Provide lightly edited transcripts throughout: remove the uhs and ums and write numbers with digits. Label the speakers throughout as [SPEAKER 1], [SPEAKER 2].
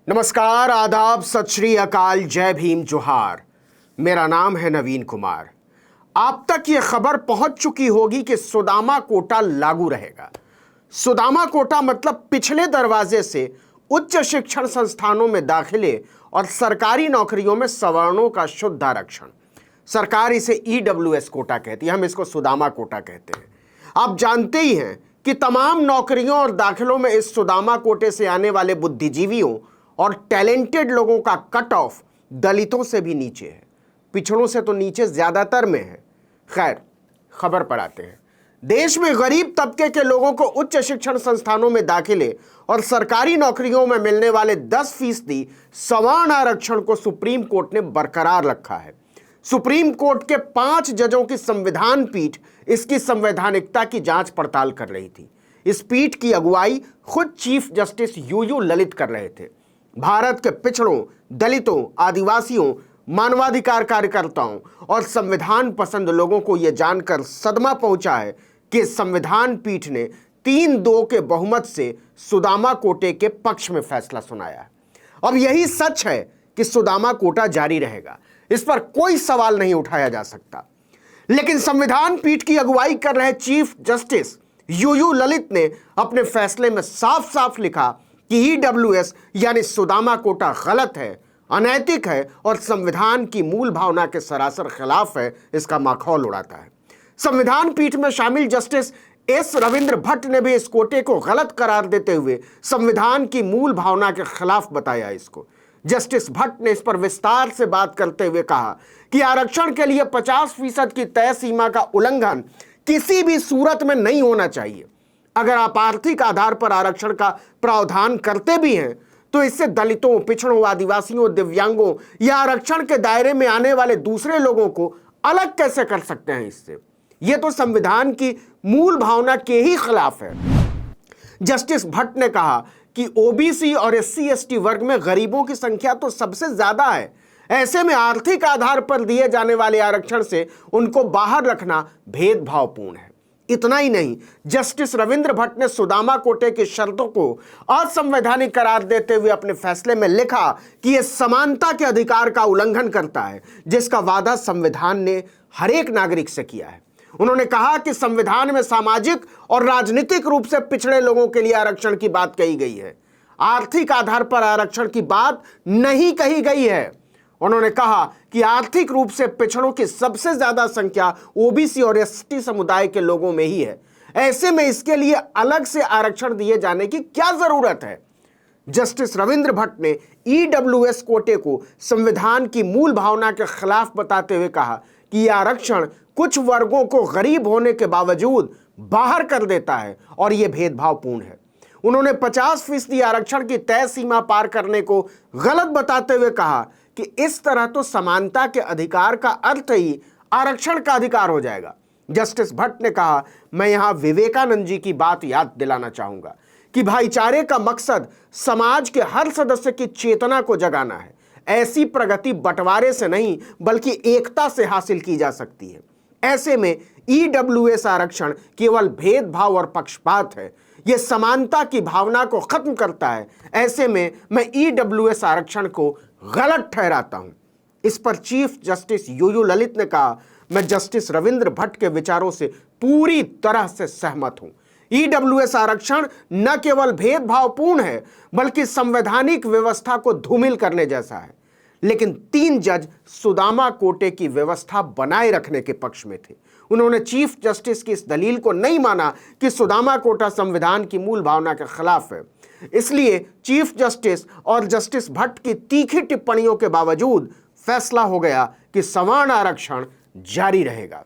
[SPEAKER 1] नमस्कार, आदाब, सत श्री अकाल, जय भीम, जोहार। मेरा नाम है नवीन कुमार। आप तक यह खबर पहुंच चुकी होगी कि सुदामा कोटा लागू रहेगा। सुदामा कोटा मतलब पिछले दरवाजे से उच्च शिक्षण संस्थानों में दाखिले और सरकारी नौकरियों में सवर्णों का शुद्ध आरक्षण। सरकार इसे ईडब्ल्यूएस कोटा कहती है, हम इसको सुदामा कोटा कहते हैं। आप जानते ही हैं कि तमाम नौकरियों और दाखिलों में इस सुदामा कोटे से आने वाले बुद्धिजीवियों और टैलेंटेड लोगों का कट ऑफ दलितों से भी नीचे है, पिछड़ों से तो नीचे ज्यादातर में है। खैर, खबर पर आते हैं। देश में गरीब तबके के लोगों को उच्च शिक्षण संस्थानों में दाखिले और सरकारी नौकरियों में मिलने वाले 10% सवर्ण आरक्षण को सुप्रीम कोर्ट ने बरकरार रखा है। सुप्रीम कोर्ट के 5 जजों की संविधान पीठ इसकी संवैधानिकता की जांच पड़ताल कर रही थी। इस पीठ की अगुवाई खुद चीफ जस्टिस यूयू ललित कर रहे थे। भारत के पिछड़ों, दलितों, आदिवासियों, मानवाधिकार कार्यकर्ताओं और संविधान पसंद लोगों को यह जानकर सदमा पहुंचा है कि संविधान पीठ ने 3-2 के बहुमत से सुदामा कोटे के पक्ष में फैसला सुनाया है। अब यही सच है कि सुदामा कोटा जारी रहेगा, इस पर कोई सवाल नहीं उठाया जा सकता। लेकिन संविधान पीठ की अगुवाई कर रहे चीफ जस्टिस यूयू ललित ने अपने फैसले में साफ साफ लिखा कि ईडब्ल्यूएस यानी सुदामा कोटा गलत है, अनैतिक है और संविधान की मूल भावना के सरासर खिलाफ है, इसका माखौल उड़ाता है। संविधान पीठ में शामिल जस्टिस एस रविंद्र भट्ट ने भी इस कोटे को गलत करार देते हुए संविधान की मूल भावना के खिलाफ बताया इसको। जस्टिस भट्ट ने इस पर विस्तार से बात करते हुए कहा कि आरक्षण के लिए 50% की तय सीमा का उल्लंघन किसी भी सूरत में नहीं होना चाहिए। अगर आप आर्थिक आधार पर आरक्षण का प्रावधान करते भी हैं तो इससे दलितों, पिछड़ों, आदिवासियों, दिव्यांगों या आरक्षण के दायरे में आने वाले दूसरे लोगों को अलग कैसे कर सकते हैं? इससे यह तो संविधान की मूल भावना के ही खिलाफ है। जस्टिस भट्ट ने कहा कि ओबीसी और एससी एसटी वर्ग में गरीबों की संख्या तो सबसे ज्यादा है। ऐसे में आर्थिक आधार पर दिए जाने वाले आरक्षण से उनको बाहर रखना भेदभावपूर्ण है। इतना ही नहीं, जस्टिस रविंद्र भट्ट ने सुदामा कोटे की शर्तों को असंवैधानिक करार देते हुए अपने फैसले में लिखा कि यह समानता के अधिकार का उल्लंघन करता है, जिसका वादा संविधान ने हर एक नागरिक से किया है। उन्होंने कहा कि संविधान में सामाजिक और राजनीतिक रूप से पिछड़े लोगों के लिए आरक्षण की बात कही गई है, आर्थिक आधार पर आरक्षण की बात नहीं कही गई है। उन्होंने कहा कि आर्थिक रूप से पिछड़ों की सबसे ज्यादा संख्या ओबीसी और एसटी समुदाय के लोगों में ही है। ऐसे में इसके लिए अलग से आरक्षण दिए जाने की क्या जरूरत है? जस्टिस रविंद्र भट्ट ने ईडब्ल्यूएस कोटे को संविधान की मूल भावना के खिलाफ बताते हुए कहा कि यह आरक्षण कुछ वर्गों को गरीब होने के बावजूद बाहर कर देता है और यह भेदभावपूर्ण है। उन्होंने 50% आरक्षण की तय सीमा पार करने को गलत बताते हुए कहा कि इस तरह तो समानता के अधिकार का अर्थ ही आरक्षण का अधिकार हो जाएगा। जस्टिस भट्ट ने कहा, मैं यहां विवेकानंद जी की बात याद दिलाना चाहूंगा कि भाईचारे का मकसद समाज के हर सदस्य की चेतना को जगाना है। ऐसी प्रगति बंटवारे से नहीं बल्कि एकता से हासिल की जा सकती है। ऐसे में ईडब्ल्यूएस आरक्षण केवल भेदभाव और पक्षपात है, यह समानता की भावना को खत्म करता है। ऐसे में मैं ईडब्ल्यूएस आरक्षण को गलत ठहराता हूं। इस पर चीफ जस्टिस यूयू ललित ने कहा, मैं जस्टिस रविंद्र भट्ट के विचारों से पूरी तरह से सहमत हूं। ईडब्ल्यूएस आरक्षण न केवल भेदभावपूर्ण है बल्कि संवैधानिक व्यवस्था को धूमिल करने जैसा है। लेकिन 3 जज सुदामा कोटे की व्यवस्था बनाए रखने के पक्ष में थे। उन्होंने चीफ जस्टिस की इस दलील को नहीं माना कि सुदामा कोटा संविधान की मूल भावना के खिलाफ है। इसलिए चीफ जस्टिस और जस्टिस भट्ट की तीखी टिप्पणियों के बावजूद फैसला हो गया कि सवर्ण आरक्षण जारी रहेगा।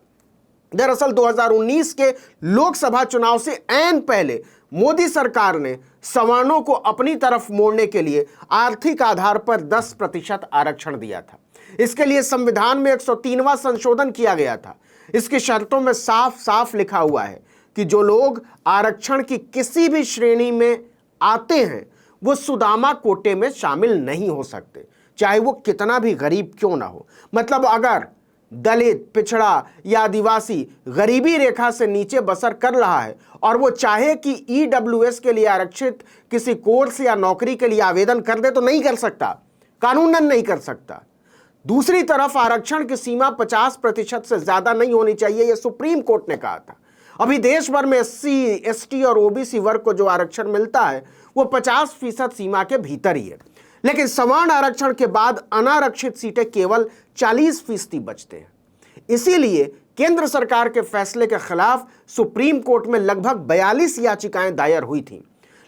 [SPEAKER 1] दरअसल 2019 के लोकसभा चुनाव से ऐन पहले मोदी सरकार ने सवर्णों को अपनी तरफ मोड़ने के लिए आर्थिक आधार पर 10% आरक्षण दिया था। इसके लिए संविधान में 103वां संशोधन किया गया था। इसकी शर्तों में साफ साफ लिखा हुआ है कि जो लोग आरक्षण की किसी भी श्रेणी में आते हैं वो सुदामा कोटे में शामिल नहीं हो सकते, चाहे वो कितना भी गरीब क्यों ना हो। मतलब अगर दलित, पिछड़ा या आदिवासी गरीबी रेखा से नीचे बसर कर रहा है और वो चाहे कि ईडब्ल्यूएस के लिए आरक्षित किसी कोर्स या नौकरी के लिए आवेदन कर दे तो नहीं कर सकता, कानूनन नहीं कर सकता। दूसरी तरफ आरक्षण की सीमा 50% से ज्यादा नहीं होनी चाहिए, यह सुप्रीम कोर्ट ने कहा था। अभी देश भर में एससी, एसटी और ओबीसी वर्ग को जो आरक्षण मिलता है वो 50% सीमा के भीतर ही है, लेकिन सवर्ण आरक्षण के बाद अनारक्षित सीटें केवल 40% बचते हैं। इसीलिए केंद्र सरकार के फैसले के खिलाफ सुप्रीम कोर्ट में लगभग 42 याचिकाएं दायर हुई थीं।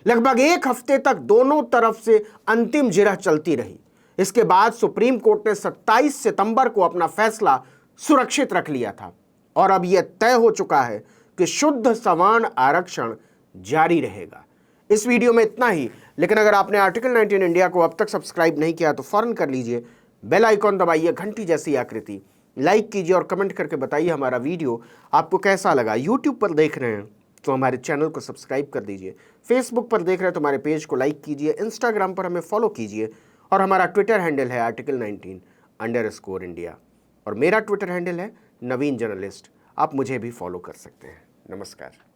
[SPEAKER 1] लगभग एक हफ्ते तक दोनों तरफ से अंतिम जिरह चलती रही। इसके बाद सुप्रीम कोर्ट ने 27 सितंबर को अपना फैसला सुरक्षित रख लिया था और अब यह तय हो चुका है कि शुद्ध सवर्ण आरक्षण जारी रहेगा। इस वीडियो में इतना ही, लेकिन अगर आपने आर्टिकल 19 इंडिया को अब तक सब्सक्राइब नहीं किया तो फौरन कर लीजिए, बेल आइकॉन दबाइए, घंटी जैसी आकृति, लाइक कीजिए और कमेंट करके बताइए हमारा वीडियो आपको कैसा लगा। यूट्यूब पर देख रहे हैं तो हमारे चैनल को सब्सक्राइब कर दीजिए, फेसबुक पर देख रहे हैं तो हमारे पेज को लाइक कीजिए, इंस्टाग्राम पर हमें फॉलो कीजिए और हमारा ट्विटर हैंडल है article19_India और मेरा ट्विटर हैंडल है नवीन जर्नलिस्ट। आप मुझे भी फॉलो कर सकते हैं। नमस्कार।